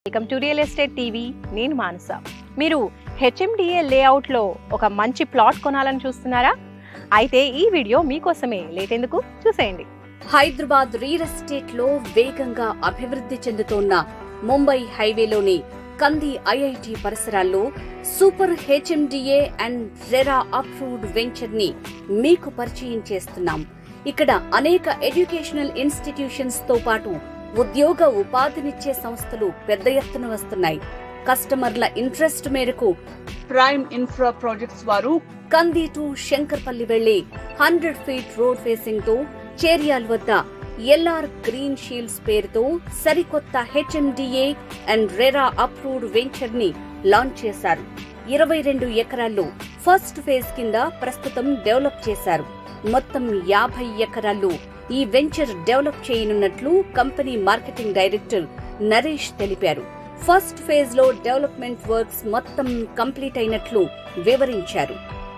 Welcome to real estate TV. నేను మానస. మీరు HMDA లేఅవుట్లో ఒక మంచి ప్లాట్ కొనాలని చూస్తున్నారా? అయితే ఈ వీడియో మీకోసమే. లేట్ ఎందుకు, చూసేయండి. హైదరాబాద్ రియల్ ఎస్టేట్ లో వేగంగా అభివృద్ధి చెందుతోన్న ముంబై హైవేలోని కంది ఐఐటి పరిసరాల్లో super HMDA and RERA approved venture ని మీకు పరిచయం చేస్తున్నాం. ఇక్కడ అనేక ఎడ్యుకేషనల్ ఇన్స్టిట్యూషన్స్ తో పాటు ఉద్యోగ ఉపాధినిచ్చే సంస్థలు పెద్ద ఎత్తున వస్తున్నాయి. కస్టమర్ల ఇంట్రెస్ట్ మేరకు ప్రైమ్ ఇన్ఫ్రా ప్రాజెక్ట్స్ వారు కంది టు శంకర్పల్లి వెళ్లే 100 ఫీట్ రోడ్ ఫేసింగ్ తో చేరియాల్ వద్ద ఎల్ఆర్ గ్రీన్ షీల్డ్స్ పేరుతో సరికొత్త HMDA and RERA approved venture ని లాంచ్ చేశారు. 22 ఎకరాల్లో ఫస్ట్ ఫేజ్ కింద ప్రస్తుతం డెవలప్ చేశారు. మొత్తం 50 ఎకరాల్లో ఈ వెంచర్ డెవలప్ చేయనున్నట్లు కంపెనీ మార్కెటింగ్ డైరెక్టర్ నరేష్ తెలిపారు. ఫస్ట్ ఫేజ్ లో డెవలప్మెంట్ వర్క్స్ మొత్తం కంప్లీట్ అయినట్లు వివరించారు.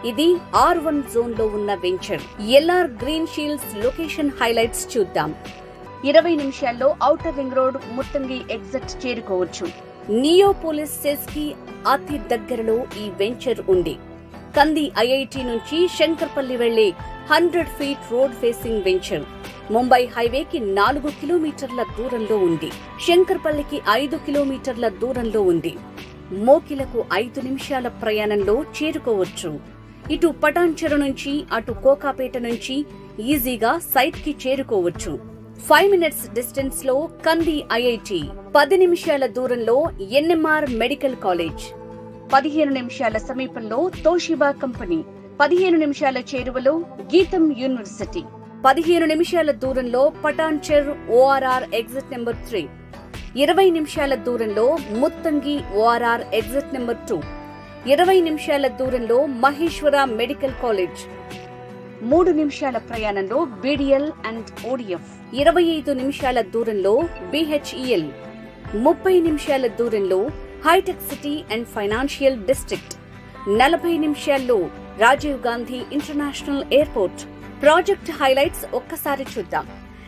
ఇది R1 జోన్ లో ఉన్న venture. LR green shields location highlights చూద్దాం. 20 నిమిషాల్లో outer ring road Muthangi exit చేరుకోవచ్చు. నియోపోలిస్ సెస్ కి అతి దగ్గరలో ఈ వెంచర్ ఉంది. కంది ఐఐటి నుంచి శంకర్పల్లి వెళ్లే 100 feet road facing venture Mumbai హైవేకి 4 కిలోమీటర్ల దూరంలో ఉంది. శంకర్పల్లికి 5 కిలోమీటర్ల దూరంలో ఉంది. మోకిలకు 5 నిమిషాల ప్రయాణంలో చేరుకోవచ్చు. ఇటు పటాన్చెరు నుంచి అటు కోకాపేట నుంచి ఈజీగా సైట్ కి చేరుకోవచ్చు. 5 మినిట్స్ డిస్టెన్స్ లో కంది ఐఐటి, 10 నిమిషాల దూరంలో ఎన్ఎంఆర్ మెడికల్ కాలేజ్, 15 నిమిషాల సమీపంలో తోషిబా కంపెనీ, 15 నిమిషాల చేరువలో గీతం యూనివర్సిటీ, 15 నిమిషాల దూరంలో పటాన్చెర్ ఓఆర్ఆర్ ఎగ్జిట్ నెంబర్ 3, 20 నిమిషాల దూరంలో ముత్తంగి ఓఆర్ఆర్ ఎగ్జిట్ నెంబర్ 2, 20 నిమిషాల దూరంలో మహేశ్వర మెడికల్ కాలేజ్, 3 నిమిషాల ప్రయాణంలో బీడీఎల్ అండ్ ఓడిఎఫ్, 25 నిమిషాల దూరంలో బిహెచ్ఈఎల్, 30 నిమిషాల దూరంలో హైటెక్ సిటీ అండ్ ఫైనాన్షియల్ డిస్ట్రిక్ట్, 40 నిమిషాల్లో Rajiv Gandhi international airport. Project highlights ఒక్కసారి చూద్దాం.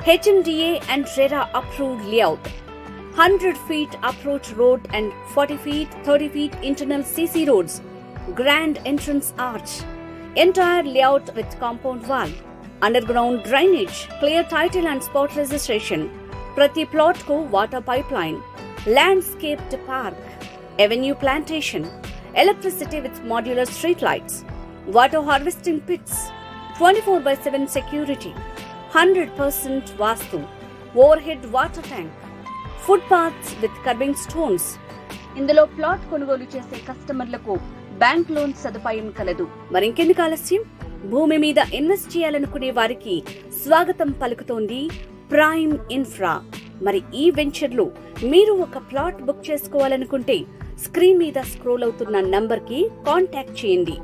HMDA and RERA approved layout, 100 feet approach road and 40 feet, 30 feet internal CC roads, grand entrance arch, entire layout with compound wall, underground drainage, clear title and spot registration. ప్రతి plot కు water pipe line, landscaped park, avenue plantation, electricity with modular street lights, water harvesting pits, 24/7 security, 100% vastu, overhead water tank, footpaths with curbing stones. ఇందులో plot కొనుగోలు చేసే కస్టమర్లకు bank loan సదుపాయం కలదు. మరింకెందుకు ఆలస్యం? భూమి మీద ఇన్వెస్ట్ చేయాలనుకునే వారికి స్వాగతం పలుకుతోంది ప్రైమ్ ఇన్ఫ్రా. మరి ఈ వెంచర్ లో మీరు ఒక ప్లాట్ బుక్ చేసుకోవాలనుకుంటే స్క్రీన్ మీద స్క్రోల్ అవుతున్న నంబర్ కి కాంటాక్ట్ చేయండి.